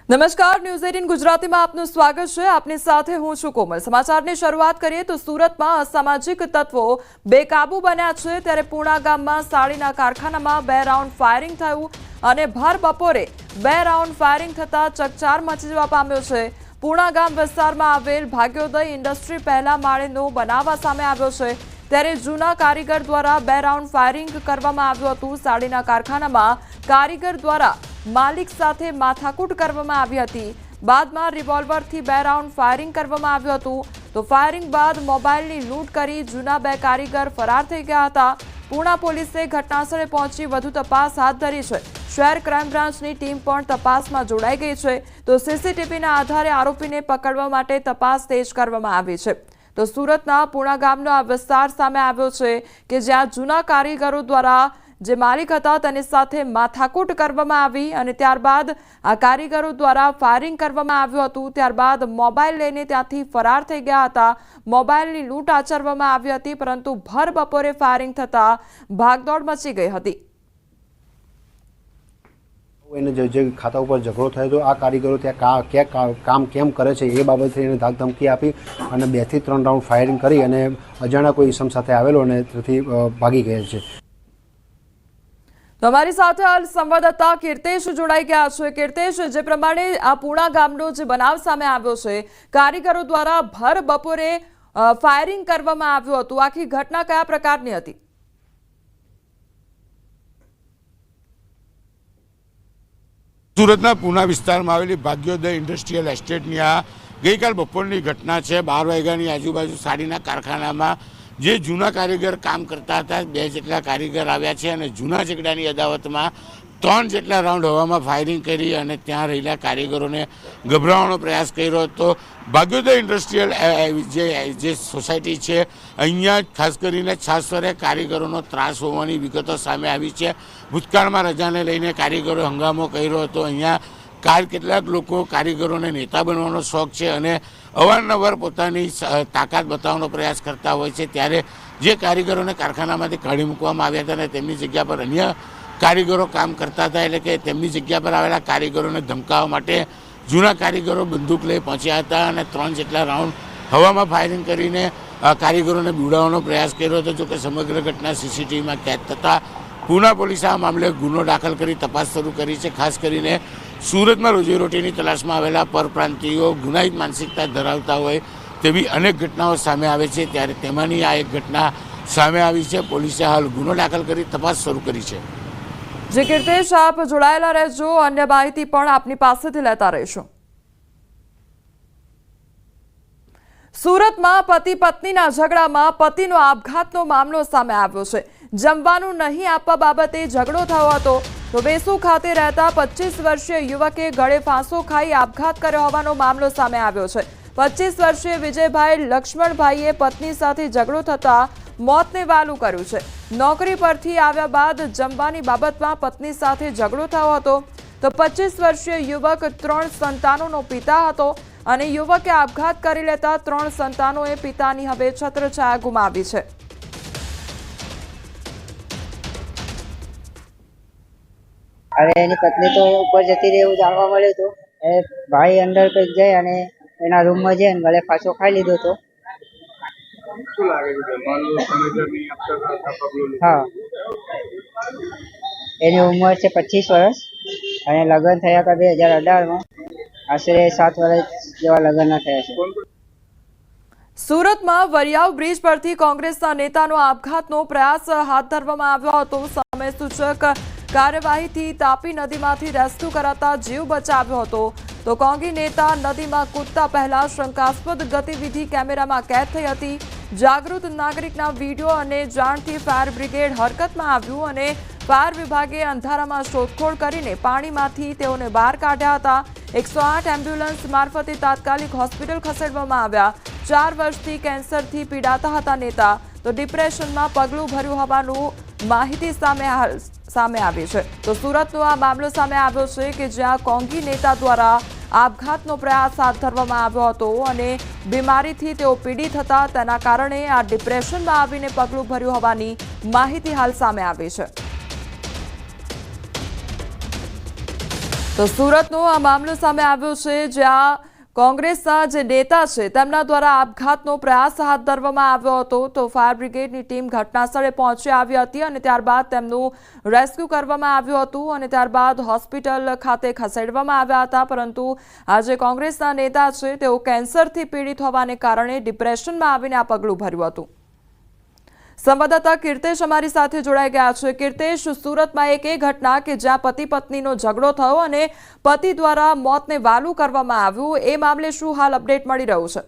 નમસ્કાર, ન્યૂઝ 18 ગુજરાતીમાં આપનું સ્વાગત છે। આપની સાથે હું છું કોમલ। સમાચારની શરૂઆત કરીએ તો સુરતમાં અસામાજિક તત્વો બેકાબુ બન્યા છે, ત્યારે પૂણા ગામમાં સાડીના કારખાનામાં 2 રાઉન્ડ ફાયરિંગ થયું અને ભર બપોરે 2 રાઉન્ડ ફાયરિંગ થતા ચકચાર મચી જવા પામ્યો છે। પૂણા ગામ વિસ્તારમાં આવેલ ભાગ્યોદય ઇન્ડસ્ટ્રી પહેલા માળેનો બનાવ સામે આવ્યો છે, ત્યારે જૂના કારીગર દ્વારા 2 રાઉન્ડ ફાયરિંગ કરવામાં આવ્યું હતું। સાડીના કારખાનામાં કારીગર દ્વારા માલિક સાથે માથાકૂટ કરવામાં આવી હતી। બાદમાં રિવોલ્વરથી 2 રાઉન્ડ ફાયરિંગ કરવામાં આવ્યું હતું, તો ફાયરિંગ બાદ મોબાઈલની લૂંટ કરી જૂના 2 કારીગર ફરાર થઈ ગયા હતા। પૂણા પોલીસે ઘટનાસ્થળે પહોંચી વધુ તપાસ હાથ ધરી છે। શહેર ક્રાઇમ બ્રાન્ચની ટીમ પણ તપાસમાં જોડાઈ ગઈ છે, તો સીસીટીવીના આધારે આરોપીને પકડવા માટે તપાસ તેજ કરવામાં આવી છે। તો સુરતના પૂણા ગામનો આ વિસ્તાર સામે આવ્યો છે કે જ્યાં જૂના કારીગરો દ્વારા જે માલિક હતા તેની સાથે માથાકૂટ કરવામાં આવી અને ત્યારબાદ આ કારીગરો દ્વારા ફાયરિંગ કરવામાં આવ્યું હતું। ત્યારબાદ મોબાઈલ લઈને ત્યાંથી ફરાર થઈ ગયા હતા। મોબાઈલની લૂંટ આચરવામાં આવી હતી, પરંતુ ભર બપોરે ફાયરિંગ થતા ભાગદોડ મચી ગઈ હતી। એને જે ખાતા ઉપર ઝઘડો થયો હતો, આ કારીગરો ત્યાં કામ કેમ કરે છે એ બાબતે એને ધાક ધમકી આપી અને 2 થી 3 રાઉન્ડ ફાયરિંગ કરી અને અજાણ્યા કોઈ ઇસમ સાથે આવેલો અને ત્યાંથી ભાગી ગયેલ છે। તો અમારી સાથે હાલ સંવાદદાતા કીર્તેશ જોડાઈ ગયા છે। કીર્તેશ, જે પ્રમાણે આ પૂણા ગામનો જે બનાવ સામે આવ્યો છે, કારીગરો દ્વારા ભર બપોરે ફાયરિંગ કરવામાં આવ્યું હતું, આખી ઘટના કયા પ્રકારની હતી? સુરતના પૂના વિસ્તારમાં આવેલી ભાગ્યોદય ઇન્ડસ્ટ્રીયલ એસ્ટેટની આ ગઈકાલ બપોરની ઘટના છે। 12 વાગ્યાની આજુબાજુ સાડીના કારખાનામાં જે જૂના કારીગર કામ કરતા હતા, 2 જેટલા કારીગર આવ્યા છે અને જૂના ઝઘડાની અદાવતમાં 3 જેટલા રાઉન્ડ હવામાં ફાયરિંગ કરી અને ત્યાં રહેલા કારીગરોને ગભરાવવાનો પ્રયાસ કર્યો હતો। ભાગ્યોદય ઇન્ડસ્ટ્રીયલ જે સોસાયટી છે, અહીંયા ખાસ કરીને છાસવારે કારીગરોનો ત્રાસ હોવાની વિગતો સામે આવી છે। ભૂતકાળમાં રજાને લઈને કારીગરો હંગામો કર્યો હતો। અહીંયા કેટલાક લોકો કારીગરોને નેતા બનવાનો શોખ છે અને અવારનવાર પોતાની તાકાત બતાવવાનો પ્રયાસ કરતા હોય છે, ત્યારે જે કારીગરોને કારખાનામાંથી કાઢી મૂકવામાં આવ્યા હતા અને તેમની જગ્યા પર અન્ય કારીગરો કામ કરતા હતા, એટલે કે તેમની જગ્યા પર આવેલા કારીગરોને ધમકાવવા માટે જૂના કારીગરો બંદૂક લઈ પહોંચ્યા હતા અને 3 જેટલા રાઉન્ડ હવામાં ફાયરિંગ કરીને કારીગરોને બીવડાવવાનો પ્રયાસ કર્યો હતો। જોકે સમગ્ર ઘટના સીસીટીવીમાં કેદ થતાં પૂના પોલીસે આ મામલે ગુનો દાખલ કરી તપાસ શરૂ કરી છે। ખાસ કરીને સુરતમાં રોજીરોટીની તલાશમાં આવેલા પરપ્રાંતિયો ગુનાહિત માનસિકતા ધરાવતા હોય તેવી અનેક ઘટનાઓ સામે આવે છે, ત્યારે તેમાંની આ એક ઘટના સામે આવી છે। પોલીસે હાલ ગુનો દાખલ કરી તપાસ શરૂ કરી છે। જે કીર્તેશ, આપ જોડાયેલા રહેજો, અન્ય માહિતી પણ આપની પાસેથી લેતા રહીશું। સુરતમાં પતિ પત્નીના ઝઘડામાં પતિનો આપઘાતનો મામલો સામે આવ્યો છે। જમવાનું નહીં આપવા બાબતે ઝઘડો થયો હતો, તો વેસુ ખાતે રહેતા 25 વર્ષીય યુવકે ગળે ફાંસો ખાઈ આપઘાત કર્યો હોવાનો મામલો સામે આવ્યો છે। 25 વર્ષીય વિજયભાઈ લક્ષ્મણભાઈએ પત્ની સાથે ઝઘડો થતા મોતને વાલું કર્યું છે। નોકરી પરથી આવ્યા બાદ જમવાની બાબતમાં પત્ની સાથે ઝઘડો થયો હતો, તો 25 વર્ષીય યુવક 3 સંતાનોનો પિતા હતો અને યુવકે આપઘાત કરી લેતા 3 સંતાનોએ પિતાની હવે છત્રછાયા ગુમાવી છે। અરે એની પત્ની તો ઉપર જતી રહી એવું જાણવા મળ્યું હતું। એ ભાઈ અંદર કંઈક જાય અને એના રૂમમાં જઈને ગળે ફાંસો ખાઈ લીધો હતો। હા, એની ઉંમર છે 25 વર્ષ અને લગ્ન થયા હતા 2018માં। આશરે 7 વર્ષ જેવા લગ્ન થયા છે। સુરતમાં વરિયાવ બ્રિજ પરથી કોંગ્રેસના નેતાનો આપઘાતનો પ્રયાસ હાથ ધરવામાં આવ્યો હતો। સમય સૂચક કાર્યવાહીથી તાપી નદીમાંથી રેસ્ક્યુ કરાતા જીવ બચાવ્યો હતો, તો કોંગી નેતા નદીમાં કૂદતા પહેલા શંકાસ્પદ ગતિવિધિ કેમેરામાં કેદ થઈ હતી। જાગૃત નાગરિકના વિડીયો અને જાણથી ફાયર બ્રિગેડ હરકતમાં આવ્યું અને ફાયર વિભાગે અંધારામાં શોધખોળ કરીને પાણીમાંથી તેઓને બહાર કાઢ્યા હતા। 108 એમ્બ્યુલન્સ મારફતે તાત્કાલિક હોસ્પિટલ ખસેડવામાં આવ્યા। 4 વર્ષથી કેન્સરથી પીડાતા હતા નેતા, તો ડિપ્રેશનમાં પગલું ભર્યું હોવાનું માહિતી સામે આવી છે। તો સુરતનો આ મામલો સામે આવ્યો છે કે જ્યાં કોંગી નેતા દ્વારા આપઘાતનો પ્રયાસ હાથ ધરવામાં આવ્યો હતો અને બીમારીથી તેઓ પીડિત હતા, તેના કારણે આ ડિપ્રેશનમાં આવીને પગલું ભર્યું હોવાની માહિતી હાલ સામે આવી છે। તો તો સુરતનો આ મામલો સામે આવ્યો છે, જ્યાં કોંગ્રેસના જે નેતા છે તેમના દ્વારા આપઘાતનો પ્રયાસ હાથ ધરવામાં આવ્યો હતો. તો ફાયર બ્રિગેડની ટીમ ઘટનાસ્થળે પહોંચી આવી હતી અને ત્યારબાદ તેમનું રેસ્ક્યુ કરવામાં આવ્યું હતું અને ત્યારબાદ હોસ્પિટલ ખાતે ખસેડવામાં આવ્યા હતા. પરંતુ આ જે કોંગ્રેસના નેતા છે તેઓ કેન્સરથી પીડિત હોવાને કારણે ડિપ્રેશનમાં આવીને આ પગલું ભર્યું હતું. સંવાદદાતા કીર્તેશ અમારી સાથે જોડાઈ ગયા છે. કીર્તેશ, સુરતમાં એક એ ઘટના કે જ્યાં પતિ પત્નીનો ઝઘડો થયો અને પતિ દ્વારા મોતને વાલું કરવામાં આવ્યું, એ મામલે શું હાલ અપડેટ મળી રહ્યું છે?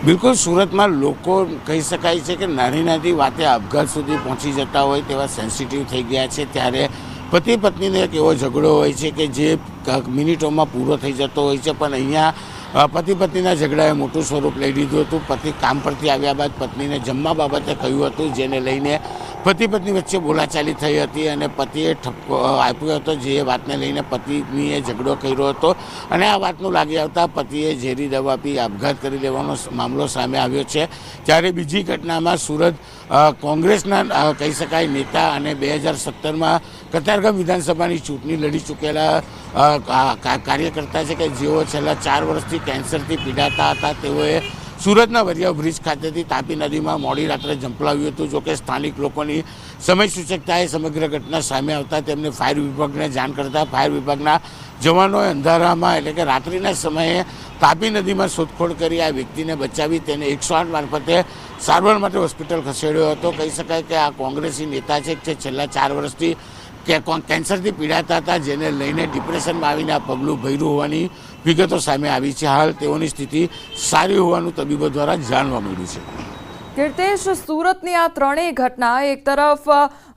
બિલકુલ, સુરતમાં લોકો કહી શકાય છે કે નાની નાની વાતે આપઘાત સુધી પહોંચી જતા હોય તેવા સેન્સિટિવ થઈ ગયા છે. ત્યારે પતિ પત્નીનો એક એવો ઝઘડો હોય છે કે જે મિનિટોમાં પૂરો થઈ જતો હોય છે, પણ અહીંયા પતિ પત્નીના ઝઘડાએ મોટું સ્વરૂપ લઈ લીધું હતું. પતિ કામ પરથી આવ્યા બાદ પત્નીને જમવા બાબતે કહ્યું હતું, જેને લઈને પતિ પત્ની વચ્ચે બોલાચાલી થઈ હતી અને પતિએ ઠપકો આપ્યો હતો, જે વાતને લઈને પત્નીએ ઝઘડો કર્યો હતો અને આ વાતનું લાગી આવતા પતિએ ઝેરી દવા પી આપઘાત કરી લેવાનો મામલો સામે આવ્યો છે. ત્યારે બીજી ઘટનામાં સુરત કોંગ્રેસના કહી શકાય નેતા અને 2017માં કતારગામ વિધાનસભાની ચૂંટણી લડી ચૂકેલા કાર્યકર્તા છે કે જેઓ છેલ્લા 4 વર્ષથી કેન્સરથી પીડાતા હતા. તેઓએ સુરતના વરિયા બ્રિજ ખાતેથી તાપી નદીમાં મોડી રાત્રે ઝંપલાવ્યું હતું. જોકે સ્થાનિક લોકોની સમય સૂચકતાએ સમગ્ર ઘટના સામે આવતા તેમને ફાયર વિભાગને જાણ કરતા ફાયર વિભાગના જવાનોએ અંધારામાં એટલે કે રાત્રિના સમયે તાપી નદીમાં શોધખોળ કરી આ વ્યક્તિને બચાવી તેને 108 મારફતે સારવાર માટે હોસ્પિટલ ખસેડ્યો હતો. કહી શકાય કે આ કોંગ્રેસી નેતા છે કે છેલ્લા 4 વર્ષથી કેન્સરથી પીડાતા હતા, જેને લઈને ડિપ્રેશનમાં આવીને આ પગલું ભર્યું હોવાની વિગતો સામે આવી છે. હાલ તેઓની સ્થિતિ સારી હોવાનું તબીબો દ્વારા જાણવા મળ્યું છે. કીર્તેશ, સુરતની આ ત્રણેય ઘટના, એક તરફ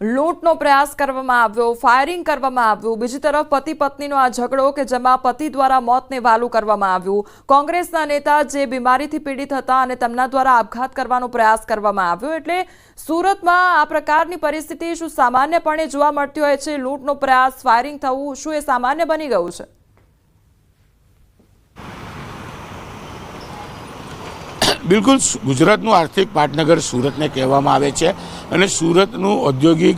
લૂંટનો પ્રયાસ કરવામાં આવ્યો, ફાયરિંગ કરવામાં આવ્યું, બીજી તરફ પતિ પત્નીનો આ ઝઘડો કે જેમાં પતિ દ્વારા મોતને વાલું કરવામાં આવ્યું, કોંગ્રેસના નેતા જે બીમારીથી પીડિત હતા અને તેમના દ્વારા આપઘાત કરવાનો પ્રયાસ કરવામાં આવ્યો. એટલે સુરતમાં આ પ્રકારની પરિસ્થિતિ શું સામાન્યપણે જોવા મળતી હોય છે? લૂંટનો પ્રયાસ, ફાયરિંગ થવું, શું એ સામાન્ય બની ગયું છે? બિલકુલ, ગુજરાતનું આર્થિક પાટનગર સુરતને કહેવામાં આવે છે અને સુરતનું ઔદ્યોગિક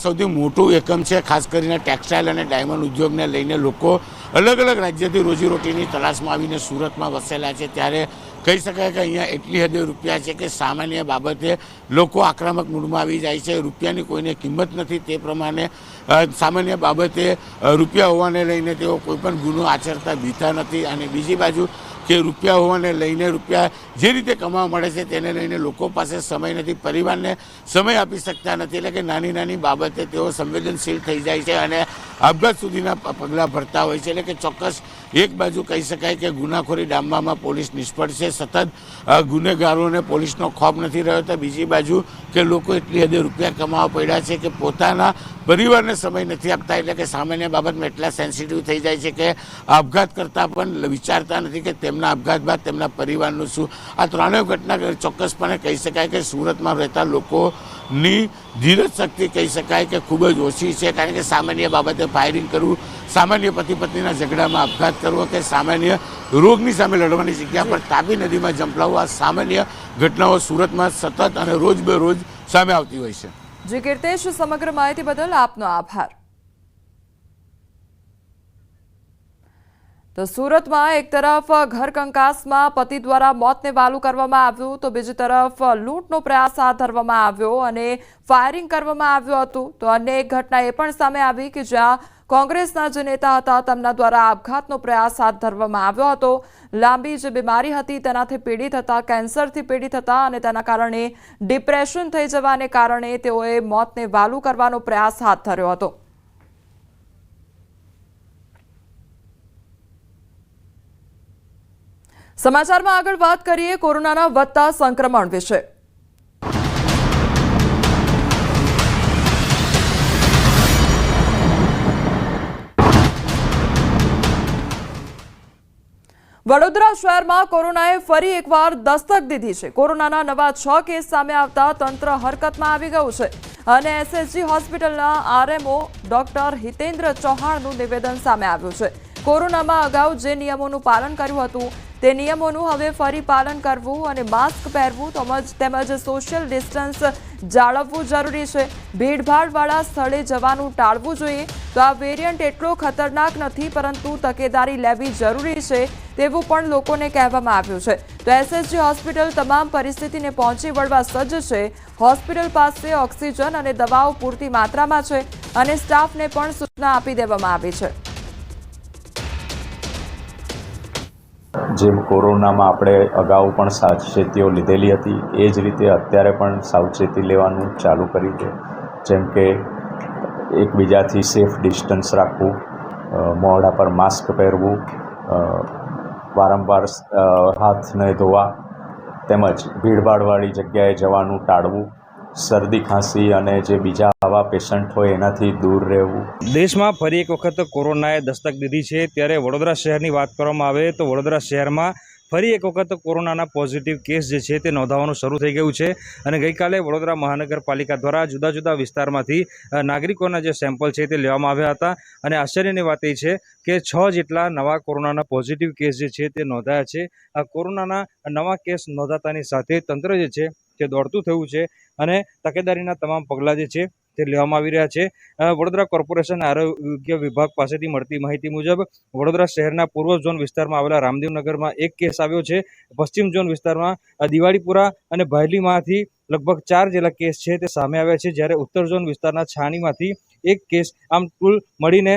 સૌથી મોટું એકમ છે. ખાસ કરીને ટેક્સટાઇલ અને ડાયમંડ ઉદ્યોગને લઈને લોકો અલગ અલગ રાજ્યથી રોજીરોટીની તલાશમાં આવીને સુરતમાં વસેલા છે. ત્યારે કહી શકાય કે અહીંયા એટલી હદે રૂપિયા છે કે સામાન્ય બાબતે લોકો આક્રમક મૂડમાં આવી જાય છે. રૂપિયાની કોઈને કિંમત નથી, તે પ્રમાણે સામાન્ય બાબતે રૂપિયા હોવાને લઈને તેઓ કોઈ પણ ગુનો આચરતા બીતા નથી. અને બીજી બાજુ કે રૂપિયા હોવાને લઈને રૂપિયા જે રીતે કમાવા મળે છે તેને લઈને લોકો પાસે સમય નથી, પરિવારને સમય આપી શકતા નથી. એટલે કે નાની નાની બાબતે તેઓ સંવેદનશીલ થઈ જાય છે અને આપઘાત સુધીના પગલાં ભરતા હોય છે. એટલે કે ચોક્કસ એક બાજુ કહી શકાય કે ગુનાખોરી ડામવામાં પોલીસ નિષ્ફળ છે, સતત ગુનેગારોને પોલીસનો ખોફ નથી રહ્યો. તો બીજી બાજુ કે લોકો એટલી હદે રૂપિયા કમાવા પડ્યા છે કે પોતાના પરિવારને સમય નથી આપતા. એટલે કે સામાન્ય બાબતમાં એટલા સેન્સિટિવ થઈ જાય છે કે આપઘાત કરતાં પણ વિચારતા નથી કે તેમના આપઘાત બાદ તેમના પરિવારનું શું. આ ત્રણેય ઘટના ચોક્કસપણે કહી શકાય કે સુરતમાં રહેતા લોકોની ધીરજ શક્તિ કહી શકાય કે ખૂબ જ ઓછી છે. કારણ કે સામાન્ય બાબતે ફાયરિંગ કરવું, સામાન્ય પતિ પત્નીના ઝઘડામાં આપઘાત કરવો કે સામાન્ય રોગની સામે લડવાની જગ્યા પર તાપી નદીમાં ઝંપલાવવું, આ સામાન્ય ઘટનાઓ સુરતમાં સતત અને રોજ બે રોજ સામે આવતી હોય છે. જી કીર્તેશ, સમગ્ર માહિતી બદલ આપનો આભાર. તો સુરતમાં એક તરફ ઘર કંકાસમાં પતિ દ્વારા મોતને વાલું કરવામાં આવ્યું, તો બીજી તરફ લૂંટનો પ્રયાસ હાથ ધરવામાં આવ્યો અને ફાયરિંગ કરવામાં આવ્યું હતું. તો અન્ય એક ઘટના એ પણ સામે આવી કે જ્યાં કોંગ્રેસના જે નેતા હતા તેમના દ્વારા આપઘાતનો પ્રયાસ હાથ ધરવામાં આવ્યો હતો. લાંબી જે બીમારી હતી તેનાથી પીડિત હતા, કેન્સરથી પીડિત હતા અને તેના કારણે ડિપ્રેશન થઈ જવાને કારણે તેઓએ મોતને વાલું કરવાનો પ્રયાસ હાથ ધર્યો હતો. સમાચારમાં આગળ વાત કરીએ કોરોનાના વધતા સંક્રમણ વિશે. વડોદરા શહેરમાં કોરોનાએ ફરી એકવાર દસ્તક દીધી છે. કોરોનાના નવા 6 કેસ સામે આવતા તંત્ર હરકતમાં આવી ગયું છે અને એસએસજી હોસ્પિટલના આરએમઓ ડોક્ટર હિતેન્દ્ર ચૌહાણનું નિવેદન સામે આવ્યું છે. કોરોનામાં અગાઉ જે નિયમોનું પાલન કર્યું હતું તે નિયમોનું હવે ફરી પાલન કરવું અને માસ્ક પહેરવું તેમજ સોશિયલ ડિસ્ટન્સ જાળવવું જરૂરી છે. ભીડભાડવાળા સ્થળે જવાનું ટાળવું જોઈએ. તો આ વેરિયન્ટ એટલો ખતરનાક નથી, પરંતુ તકેદારી લેવી જરૂરી છે તેવું પણ લોકોને કહેવામાં આવ્યું છે. તો એસએસજી હોસ્પિટલ તમામ પરિસ્થિતિને પહોંચી વળવા સજ્જ છે. હોસ્પિટલ પાસે ઓક્સિજન અને દવાઓ પૂરતી માત્રામાં છે અને સ્ટાફને પણ સૂચના આપી દેવામાં આવી છે. જેમ કોરોનામાં આપણે અગાઉ પણ સાવચેતીઓ લીધેલી હતી, એ જ રીતે અત્યારે પણ સાવચેતી લેવાનું ચાલુ કર્યું છે. જેમ કે એકબીજાથી સેફ ડિસ્ટન્સ રાખવું, મોઢા પર માસ્ક પહેરવું, વારંવાર હાથ નહીં ધોવા, તેમજ ભીડભાડવાળી જગ્યાએ જવાનું ટાળવું, શરદી ખાંસી અને જે બીજા આવા પેશન્ટ હોય એનાથી દૂર રહેવું. દેશમાં ફરી એક વખત કોરોનાએ દસ્તક દીધી છે, ત્યારે વડોદરા શહેરની વાત કરવામાં આવે તો વડોદરા શહેરમાં ફરી એક વખત કોરોનાના પોઝિટિવ કેસ જે છે તે નોંધાવાનું શરૂ થઈ ગયું છે. અને ગઈકાલે વડોદરા મહાનગરપાલિકા દ્વારા જુદા જુદા વિસ્તારમાંથી નાગરિકોના જે સેમ્પલ છે તે લેવામાં આવ્યા હતા. અને આશ્ચર્યની વાત એ છે કે 6 જેટલા નવા કોરોનાના પોઝિટિવ કેસ જે છે તે નોંધાયા છે. આ કોરોનાના નવા કેસ નોંધાતાની સાથે તંત્ર જે છે તે દોડતું થયું છે અને તકેદારીના તમામ પગલાં જે છે તે લેવામાં આવી રહ્યા છે. વડોદરા કોર્પોરેશન આરોગ્ય વિભાગ પાસેથી મળતી માહિતી મુજબ વડોદરા શહેરના પૂર્વ ઝોન વિસ્તારમાં આવેલા રામદેવનગરમાં એક કેસ આવ્યો છે. પશ્ચિમ ઝોન વિસ્તારમાં દિવાળીપુરા અને ભાયલીમાંથી લગભગ 4 જેટલા કેસ છે તે સામે આવ્યા છે, જ્યારે ઉત્તર ઝોન વિસ્તારના છાણીમાંથી એક કેસ, આમ કુલ મળીને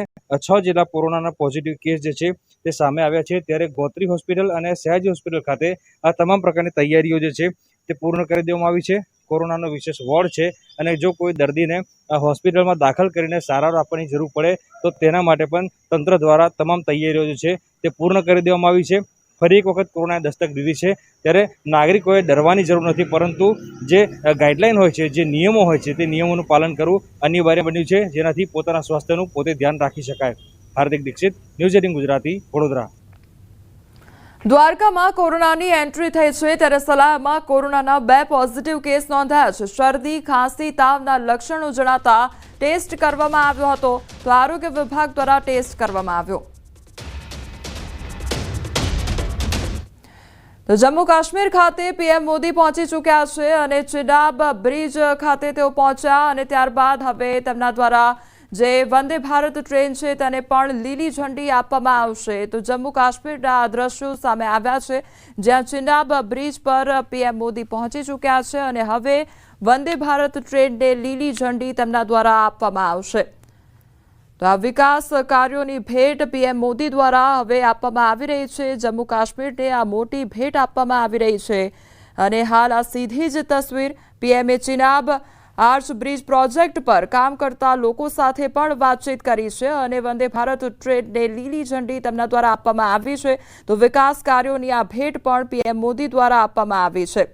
6 જેટલા કોરોનાના પોઝિટિવ કેસ જે છે તે સામે આવ્યા છે. ત્યારે ગોત્રી હોસ્પિટલ અને સયાજી હોસ્પિટલ ખાતે આ તમામ પ્રકારની તૈયારીઓ જે છે તે પૂર્ણ કરી દેવામાં આવી છે. કોરોનાનો વિશેષ વોર્ડ છે અને જો કોઈ દર્દીને હોસ્પિટલમાં દાખલ કરીને સારવાર આપવાની જરૂર પડે તો તેના માટે પણ તંત્ર દ્વારા તમામ તૈયારીઓ જે છે તે પૂર્ણ કરી દેવામાં આવી છે. ફરી એક વખત કોરોનાએ દસ્તક દીધી છે, ત્યારે નાગરિકોએ ડરવાની જરૂર નથી, પરંતુ જે ગાઈડલાઈન હોય છે, જે નિયમો હોય છે, તે નિયમોનું પાલન કરવું અનિવાર્ય બન્યું છે, જેનાથી પોતાના સ્વાસ્થ્યનું પોતે ધ્યાન રાખી શકાય. હાર્દિક દીક્ષિત, ન્યૂઝ 18 ગુજરાતી, વડોદરા. દ્વારકામાં કોરોનાની એન્ટ્રી થઈ છે, ત્યારે સલાહમાં કોરોનાના 2 પોઝિટિવ કેસ નોંધાયા છે. શરદી, ખાંસી, તાવના લક્ષણો જણાતા ટેસ્ટ કરવામાં આવ્યો હતો. તો આરોગ્ય વિભાગ દ્વારા ટેસ્ટ કરવામાં આવ્યો. તો જમ્મુ કાશ્મીર ખાતે પીએમ મોદી પહોંચી ચૂક્યા છે અને ચિનાબ બ્રિજ ખાતે તેઓ પહોંચ્યા અને ત્યારબાદ હવે તેમના દ્વારા જે વંદે ભારત ટ્રેન છે તેને પણ લીલી ઝંડી આપવામાં આવશે. તો જમ્મુ કાશ્મીરના આ દ્રશ્યો સામે આવ્યા છે, જ્યાં ચિનાબ બ્રિજ પર પીએમ મોદી પહોંચી ચૂક્યા છે અને હવે વંદે ભારત ટ્રેનને લીલી ઝંડી તેમના દ્વારા આપવામાં આવશે. તો આ વિકાસ કાર્યોની ભેટ પીએમ મોદી દ્વારા હવે આપવામાં આવી રહી છે. જમ્મુ કાશ્મીરને આ મોટી ભેટ આપવામાં આવી રહી છે. અને હાલ આ સીધી જ તસવીર પીએમએ ચિનાબ આર્ચ બ્રિજ પ્રોજેક્ટ પર કામ કરતા લોકો સાથે પણ વાતચીત કરી છે અને વંદે ભારત ટ્રેનને લીલી ઝંડી તેમના દ્વારા આપવામાં આવી છે. તો વિકાસ કાર્યોની આ ભેટ પણ પીએમ મોદી દ્વારા આપવામાં આવી છે.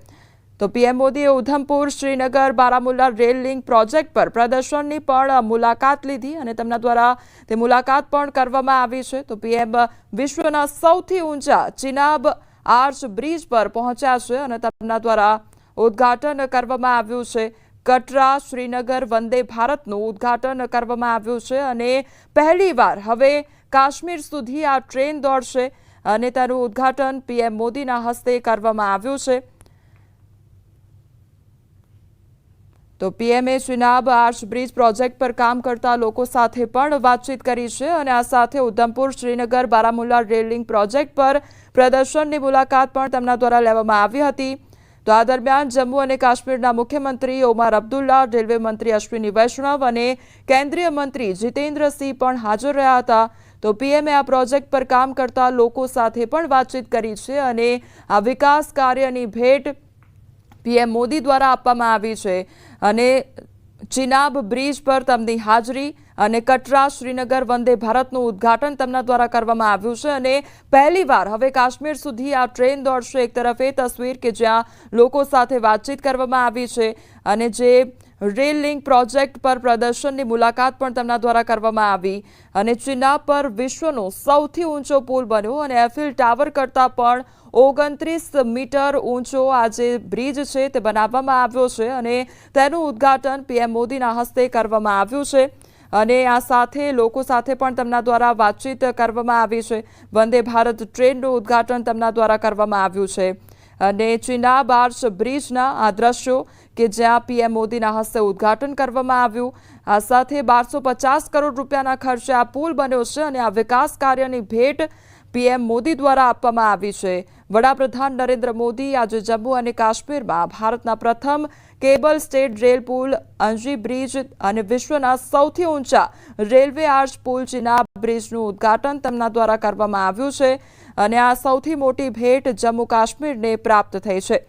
તો પીએમ મોદીએ Udhampur, Srinagar, Baramulla rail link project પર પ્રદર્શનની પણ મુલાકાત લીધી અને તેમના દ્વારા તે મુલાકાત પણ કરવામાં આવી છે. તો પીએમ વિશ્વના સૌથી ઊંચા ચિનાબ આર્ચ બ્રિજ પર પહોંચ્યા છે અને તેમના દ્વારા ઉદ્ઘાટન કરવામાં આવ્યું છે. કટરા શ્રીનગર વંદે ભારતનું ઉદ્ઘાટન કરવામાં આવ્યું છે અને પહેલીવાર હવે કાશ્મીર સુધી આ ટ્રેન દોડશે અને તેનું ઉદ્ઘાટન પીએમ મોદીના હસ્તે કરવામાં આવ્યું છે. તો પીએમએ ચિનાબ આર્ચ બ્રિજ પ્રોજેક્ટ પર કામ કરતા લોકો સાથે પણ વાતચીત કરી છે અને આ સાથે Udhampur, Srinagar, Baramulla rail link project પર પ્રદર્શનની મુલાકાત પણ તેમના દ્વારા લેવામાં આવી હતી. તો આ દરમિયાન જમ્મુ અને કાશ્મીરના મુખ્યમંત્રી ઓમાર અબ્દુલ્લા, રેલવે મંત્રી અશ્વિની વૈષ્ણવ અને કેન્દ્રીય મંત્રી જીતેન્દ્રસિંહ પણ હાજર રહ્યા હતા. તો પીએમએ આ પ્રોજેક્ટ પર કામ કરતા લોકો સાથે પણ વાતચીત કરી છે અને આ વિકાસ કાર્યની ભેટ પીએમ મોદી દ્વારા આપવામાં આવી છે અને ચિનાબ બ્રિજ પર તેમની હાજરી અને કટરા શ્રીનગર વંદે ભારતનું ઉદ્ઘાટન તેમના દ્વારા કરવામાં આવ્યું છે અને પહેલીવાર હવે કાશ્મીર સુધી આ ટ્રેન દોડશે. એક તરફ એ તસવીર કે જ્યાં લોકો સાથે વાતચીત કરવામાં આવી છે અને જે રેલ લિંક પ્રોજેક્ટ પર પ્રદર્શનની મુલાકાત પણ તેમના દ્વારા કરવામાં આવી અને ચિનાબ પર વિશ્વનો સૌથી ઊંચો પુલ બન્યો અને એફિલ ટાવર કરતાં પણ 29 મીટર ઊંચો આ જે બ્રિજ છે તે બનાવવામાં આવ્યો છે અને તેનું ઉદ્ઘાટન પીએમ મોદીના હસ્તે કરવામાં આવ્યું છે. અને આ સાથે લોકો સાથે પણ તેમના દ્વારા વાતચીત કરવામાં આવી છે. વંદે ભારત ટ્રેનનું ઉદ્ઘાટન તેમના દ્વારા કરવામાં આવ્યું છે અને ચિનાબ આર્ચ બ્રિજના આ દ્રશ્યો કે જ્યાં પીએમ મોદીના હસ્તે ઉદ્ઘાટન કરવામાં આવ્યું. આ સાથે 1250 કરોડ રૂપિયાના ખર્ચે આ પુલ બન્યો છે અને આ વિકાસ કાર્યની ભેટ પીએમ મોદી દ્વારા આપવામાં આવી છે. વડાપ્રધાન નરેન્દ્ર મોદી આજે જમ્મુ અને કાશ્મીરમાં ભારતના પ્રથમ કેબલ સ્ટેડ રેલ પુલ અંજી બ્રિજ અને વિશ્વના સૌથી ઊંચા રેલવે આર્ચ પુલ ચિનાબ બ્રિજનું ઉદ્ઘાટન તેમના દ્વારા કરવામાં આવ્યું છે અને આ સૌથી મોટી ભેટ જમ્મુ કાશ્મીરને પ્રાપ્ત થઈ છે.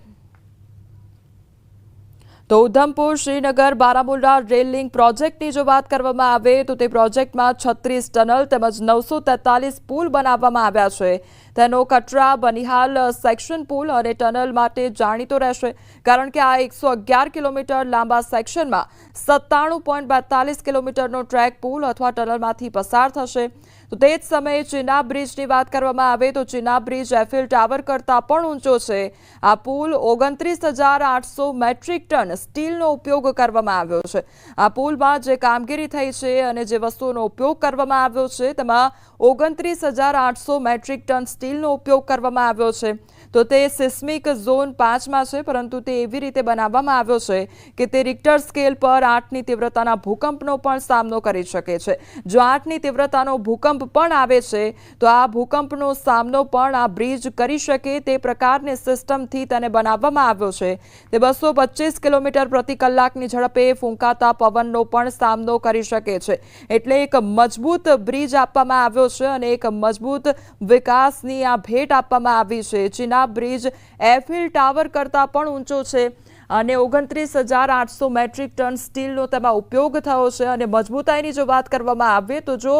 તો ઉધમપુર શ્રીનગર બારામુલ્લા રેલ લિંક પ્રોજેક્ટની જો વાત કરવામાં આવે તો તે પ્રોજેક્ટમાં 36 ટનલ તેમજ 943 પુલ બનાવવામાં આવ્યા છે. તેનો કટરા બનિહાલ સેક્શન પુલ અને ટનલ માટે જાણીતો રહેશે કારણ કે આ 111 કિલોમીટર લાંબા સેક્શનમાં 97.42 કિલોમીટરનો ટ્રેક પુલ અથવા ટનલમાંથી પસાર થશે. તો તે જ સમયે ચિનાબ બ્રિજની વાત કરવામાં આવે તો ચિનાબ બ્રિજ એફિલ ટાવર કરતાં પણ ઊંચો છે. આ પુલ 29,800 મેટ્રિક ટન સ્ટીલનો ઉપયોગ કરવામાં આવ્યો છે. આ પુલમાં જે કામગીરી થઈ છે અને જે વસ્તુઓનો ઉપયોગ કરવામાં આવ્યો છે તેમાં 29,800 મેટ્રિક ટન સ્ટીલનો ઉપયોગ કરવામાં આવ્યો છે. તો તે સિસ્મિક ઝોન 5માં છે પરંતુ તે એવી રીતે બનાવવામાં આવ્યો છે કે તે રિક્ટર સ્કેલ પર 8ની તીવ્રતાના ભૂકંપનો પણ સામનો કરી શકે છે. જો 8ની તીવ્રતાનો ભૂકંપ પણ આવે છે તો આ ભૂકંપનો સામનો પણ આ બ્રિજ કરી શકે તે પ્રકારની સિસ્ટમથી તેને બનાવવામાં આવ્યો છે. તે 225 કિલોમીટર પ્રતિ કલાકની ઝડપે ફૂંકાતા પવનનો પણ સામનો કરી શકે છે. એટલે એક મજબૂત બ્રિજ આપવામાં આવ્યો છે અને એક મજબૂત વિકાસની આ ભેટ આપવામાં આવી છે. ચિનાબ બ્રિજ એફિલ ટાવર કરતાં પણ ઊંચો છે અને 29,800 મેટ્રિક ટન સ્ટીલનો તેમાં ઉપયોગ થયો છે અને મજબૂતાઈની જો વાત કરવામાં આવે તો જો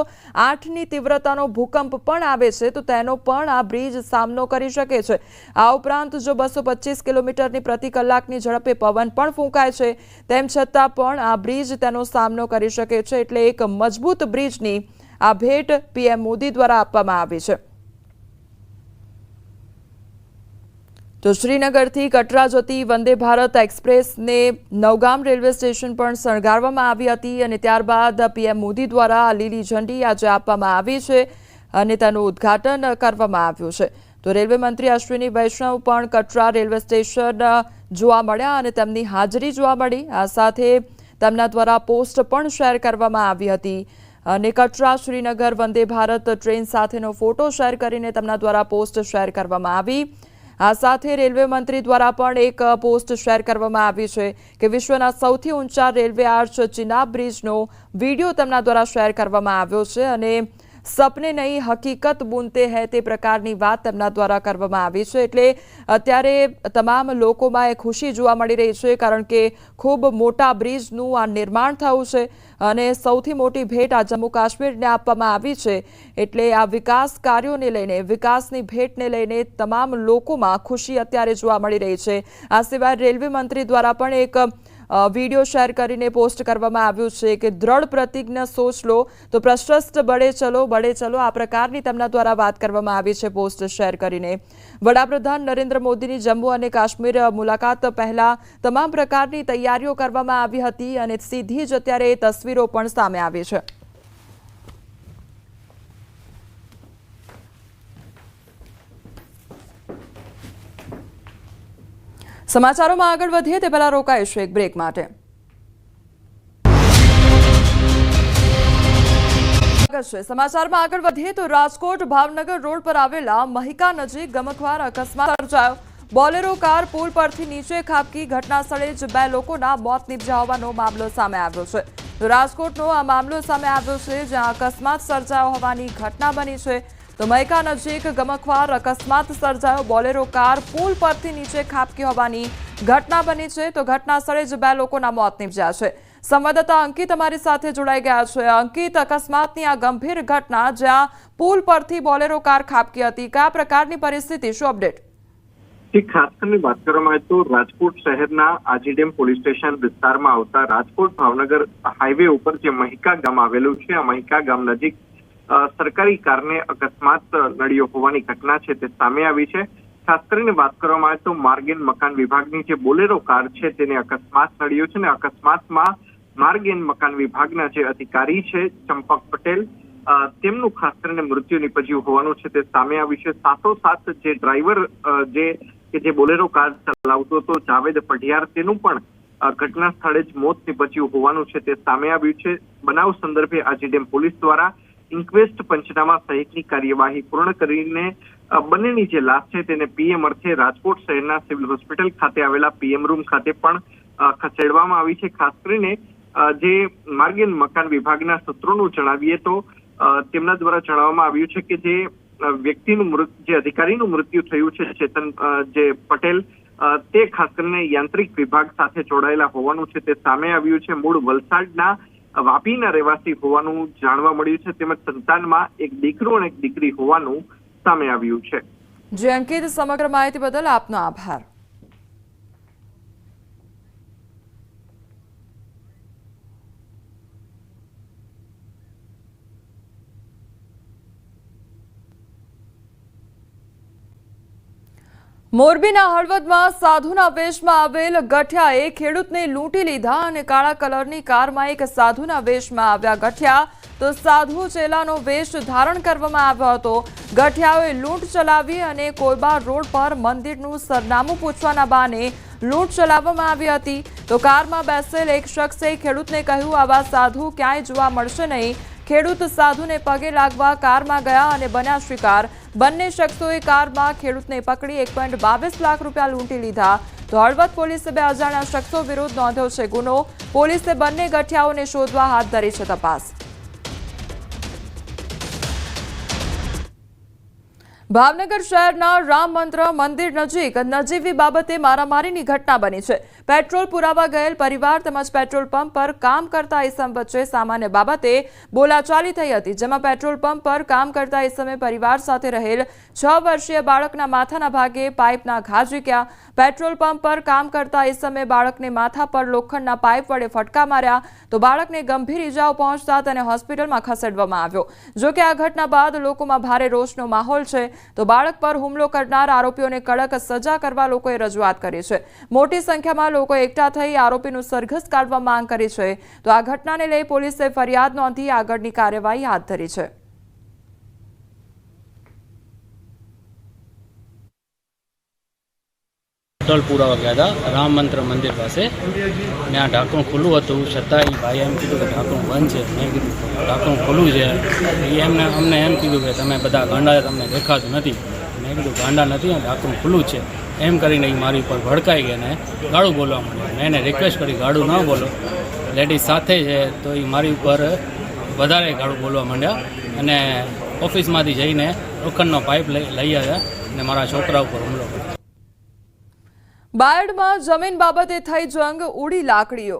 8ની તીવ્રતાનો ભૂકંપ પણ આવે છે તો તેનો પણ આ બ્રિજ સામનો કરી શકે છે. આ ઉપરાંત જો 225 કિલોમીટરની પ્રતિ કલાકની ઝડપે પવન પણ ફૂંકાય છે તેમ છતાં પણ આ બ્રિજ તેનો સામનો કરી શકે છે. એટલે એક મજબૂત બ્રિજની આ ભેટ પીએમ મોદી દ્વારા આપવામાં આવી છે. તો શ્રીનગરથી કટરા જતી વંદે ભારત એક્સપ્રેસને નવગામ રેલવે સ્ટેશન પણ શણગારવામાં આવી હતી અને ત્યારબાદ પીએમ મોદી દ્વારા લીલી ઝંડી આજે આપવામાં આવી છે અને તેનું ઉદ્ઘાટન કરવામાં આવ્યું છે. તો રેલવે મંત્રી અશ્વિની વૈષ્ણવ પણ કટરા રેલવે સ્ટેશન જોવા મળ્યા અને તેમની હાજરી જોવા મળી. આ સાથે તેમના દ્વારા પોસ્ટ પણ શેર કરવામાં આવી હતી અને કટરા શ્રીનગર વંદે ભારત ટ્રેન સાથેનો ફોટો શેર કરીને તેમના દ્વારા પોસ્ટ શેર કરવામાં આવી. આ સાથે રેલવે મંત્રી દ્વારા પણ એક પોસ્ટ શેર કરવામાં આવી છે કે વિશ્વના સૌથી ઊંચા રેલવે આર્ચ ચિનાબ બ્રિજનો વિડીયો તેમના દ્વારા શેર કરવામાં આવ્યો છે અને સપને નહીં હકીકત બુનતે હૈ તે પ્રકારની વાત તેમના દ્વારા કરવામાં આવી છે. એટલે અત્યારે તમામ લોકોમાં એ ખુશી જોવા મળી રહી છે કારણ કે ખૂબ મોટા બ્રિજનું આ નિર્માણ થયું છે અને સૌથી મોટી ભેટ આ જમ્મુ કાશ્મીરને આપવામાં આવી છે. એટલે આ વિકાસ કાર્યોને લઈને વિકાસની ભેટને લઈને તમામ લોકોમાં ખુશી અત્યારે જોવા મળી રહી છે. આ સિવાય રેલવે મંત્રી દ્વારા પણ એક વીડિયો શેર કરીને પોસ્ટ કરવામાં આવ્યું છે કે દ્રઢ પ્રતિજ્ઞ સોચ લો તો પ્રશસ્ત બળે ચલો આ પ્રકારની તેમના દ્વારા વાત કરવામાં આવી છે પોસ્ટ શેર કરીને. વડાપ્રધાન નરેન્દ્ર મોદીની જમ્મુ અને કાશ્મીર મુલાકાત પહેલા તમામ પ્રકારની તૈયારીઓ કરવામાં આવી હતી અને સીધી જ અત્યારે એ તસવીરો પણ સામે આવી છે. સમાચારોમાં આગળ વધીએ તે પહેલા રોકાઈશું એક બ્રેક માટે. સમાચારમાં આગળ વધીએ તો રાજકોટ ભાવનગર રોડ પર આવેલા મહિકા નજીક ગમખ્વાર અકસ્માત સર્જાયો. બોલેરો કાર પુલ પરથી નીચે ખાબકી ઘટના સ્થળે જ 2 લોકોના મોત નીપજ્યા હોવાનો મામલો સામે આવ્યો છે. તો રાજકોટનો આ મામલો સામે આવ્યો છે જ્યાં અકસ્માત સર્જાયો હોવાની ઘટના બની છે. તો મહિકા નજીક ગમખ્વાર અકસ્માત સર્જાયો. બોલેરો કાર પુલ પરથી નીચે ખાબકી હોવાની ઘટના બની છે. તો ઘટના સ્થળે જ 2 લોકોના મોત નીપજ્યા છે. સંવાદદાતા અંકિત અમારી સાથે જોડાઈ ગયા છે. અંકિત, અકસ્માતની આ ગંભીર ઘટના જ્યાં પુલ પરથી બોલેરો કાર ખાબકી હતી, કયા પ્રકારની પરિસ્થિતિ, શું અપડેટ? ખાસ કરીને વાત કરવામાં આવે તો રાજકોટ શહેરના આજીડેમ પોલીસ સ્ટેશન વિસ્તારમાં આવતા રાજકોટ ભાવનગર હાઈવે ઉપર જે મહિકા ગામ આવેલું છે, આ મહિકા ગામ નજીક સરકારી કારને અકસ્માત નડ્યો હોવાની ઘટના છે તે સામે આવી છે. ખાસ કરીને વાત કરવામાં આવે તો માર્ગ એન્ડ મકાન વિભાગની જે બોલેરો કાર છે તેને અકસ્માત નડ્યો છે અને અકસ્માતમાં માર્ગ એન્ડ મકાન વિભાગના જે અધિકારી છે ચંપક પટેલ તેમનું ખાસ કરીને મૃત્યુ નિપજ્યું હોવાનું છે તે સામે આવ્યું છે. સાથોસાથ જે ડ્રાઈવર જે બોલેરો કાર ચલાવતો હતો જાવેદ પઢિયાર તેનું પણ ઘટના સ્થળે જ મોત નિપજ્યું હોવાનું છે તે સામે આવ્યું છે. બનાવ સંદર્ભે આજીડેમ પોલીસ દ્વારા ઇન્ક્વેસ્ટ પંચનામા સહિતની કાર્યવાહી પૂર્ણ કરીને બંનેની જે લાશ છે તેને પીએમ અર્થે રાજકોટ શહેરના સિવિલ હોસ્પિટલ ખાતે આવેલા પીએમ રૂમ ખાતે પણ ખસેડવામાં આવી છે. ખાસ કરીને જે માર્ગ એન્ડ મકાન વિભાગના સૂત્રોનું જણાવીએ તો તેમના દ્વારા જણાવવામાં આવ્યું છે કે જે વ્યક્તિનું જે અધિકારીનું મૃત્યુ થયું છે ચેતન જે પટેલ તે ખાસ કરીને યાંત્રિક વિભાગ સાથે જોડાયેલા હોવાનું છે તે સામે આવ્યું છે. મૂળ વલસાડના વાપીના રહેવાસી હોવાનું જાણવા મળ્યું છે. તેમજ સંતાનમાં એક દીકરો અને એક દીકરી હોવાનું સામે આવ્યું છે. જે અંકિત, સમગ્ર માહિતી બદલ આપનો આભાર. મોરબીના હળવદમાં સાધુના વેશમાં આવેલ ગઠિયાએ ખેડૂતને લૂંટી લીધા અને કાળા કલરની કારમાં એક સાધુના વેશમાં આવ્યા ગઠિયા તો સાધુ ચેલાનો વેશ ધારણ કરવામાં આવ્યો હતો. ગઠિયાઓએ લૂંટ ચલાવી અને કોઈબા રોડ પર મંદિરનું સરનામું પૂછવાના બહાને લૂંટ ચલાવવામાં આવી હતી. તો કારમાં બેસેલ એક શખ્સે ખેડૂતને કહ્યું, આવા સાધુ ક્યાંય જોવા મળશે નહીં. ખેડૂત સાધુને પગે લાગવા કારમાં ગયા અને બન્યા શિકાર. બંને શખ્સોએ કારમાં ખેડૂતને પકડી 1.22 લાખ રૂપિયા લૂંટી લીધા. તો હળવદ પોલીસે 2 અજાણ્યા શખ્સો વિરુદ્ધ નોંધ્યો છે ગુનો. પોલીસે બંને ગઠિયાઓને શોધવા હાથ ધરી છે તપાસ. ભાવનગર શહેરના રામ મંત્ર મંદિર નજીક નજીવી બાબતે મારામારીની ઘટના બની છે. પેટ્રોલ પુરાવા ગયેલ પરિવાર તેમજ પેટ્રોલ પંપ પર કામ કરતા ઇસમ વચ્ચે સામાન્ય બાબતે બોલાચાલી થઈ હતી, જેમાં પેટ્રોલ પંપ પર કામ કરતા ઇસમે પરિવાર સાથે રહેલ 6 વર્ષીય બાળકના માથાના ભાગે પાઇપના ઘા ઝીક્યા. પેટ્રોલ પંપ પર કામ કરતા ઇસમે બાળકને માથા પર લોખંડના પાઇપ વડે ફટકા માર્યા. તો બાળકને ગંભીર ઇજાઓ પહોંચતા તેને હોસ્પિટલમાં ખસેડવામાં આવ્યો. જોકે આ ઘટના બાદ લોકોમાં ભારે રોષનો માહોલ છે. તો બાળક પર હુમલો કરનાર આરોપીઓને કડક સજા કરવા લોકોએ રજૂઆત કરી છે. મોટી સંખ્યામાં લોકો એકઠા થઈ આરોપીનું સરઘસ કાઢવા માંગ કરી છે. તો આ ઘટનાને લઈ પોલીસે ફરિયાદ નોંધી આગળની કાર્યવાહી હાથ ધરી છે. પેટ્રોલ પુરાવા ગયા હતા રામ મંત્ર મંદિર પાસે. ત્યાં ઢાંકણું ખુલ્લું હતું, છતાં એ ભાઈએ એમ કીધું કે ઢાંકણું બંધ છે. મેં કીધું ઢાંકણું ખુલ્લું છે. એ અમને એમ કીધું કે તમે બધા ગાંડા, તમને દેખાતું નથી. મેં કીધું ગાંડા નથી, ઢાંકણું ખુલ્લું છે. એમ કરીને એ મારી ઉપર ભડકાઈ ગયા ને ગાળું બોલવા માંડ્યા. મેં એને રિક્વેસ્ટ કરી ગાળું ન બોલો, લેડીઝ સાથે છે. તો એ મારી ઉપર વધારે ગાળું બોલવા માંડ્યા અને ઓફિસમાંથી જઈને લોખંડનો પાઇપ લઈ આવ્યા અને મારા છોકરા ઉપર હુમલો કર્યો. બાયડમાં જમીન બાબતે થઈ જંગ, ઉડી લાકડીઓ.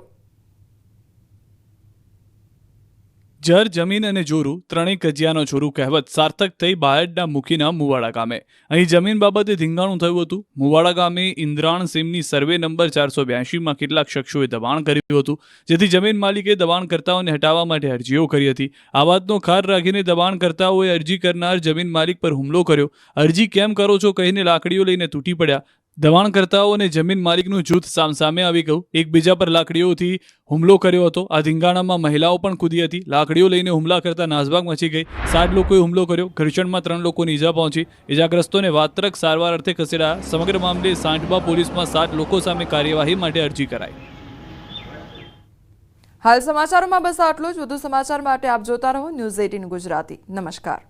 જર, જમીન અને જોરું ત્રણેય કજિયાનો ચોરું કહેવત સાર્થક થઈ બાયડના મુખીના મુવાડા ગામે. અહીં જમીન બાબતે ધીંગાણું થયું હતું. મુવાડા ગામે ઇન્દ્રાણ સીમની સર્વે નંબર 482માં કેટલાક શખ્સોએ દબાણ કર્યું હતું, જેથી જમીન માલિકે દબાણકર્તાઓને હટાવવા માટે અરજીઓ કરી હતી. આ વાતનો ખાર રાખીને દબાણકર્તાઓએ અરજી કરનાર જમીન માલિક પર હુમલો કર્યો. અરજી કેમ કરો છો કહીને લાકડીઓ લઈને તૂટી પડ્યા. દબાણકર્તાઓ અને જમીન માલિકનું જૂથ સામસામે આવી ગયું. એકબીજા પર લાકડીઓથી હુમલો કર્યો હતો. આ ધીંગાણામાં મહિલાઓ પણ કૂદી હતી. લાકડીઓ લઈને હુમલા કરતા નાસભાગ મચી ગઈ. 7 લોકોએ હુમલો કર્યો. ઘર્ષણમાં 3 લોકોની ઈજા પહોંચી. ઈજાગ્રસ્તોને વાત્રક સારવાર અર્થે ખસેડાયા. સમગ્ર મામલે સાંઠબા પોલીસમાં 7 લોકો સામે કાર્યવાહી માટે અરજી કરાઈ. હાલ સમાચારોમાં બસ આટલું જ. વધુ સમાચાર માટે આપ જોતા રહો ન્યૂઝ 18 ગુજરાતી. નમસ્કાર.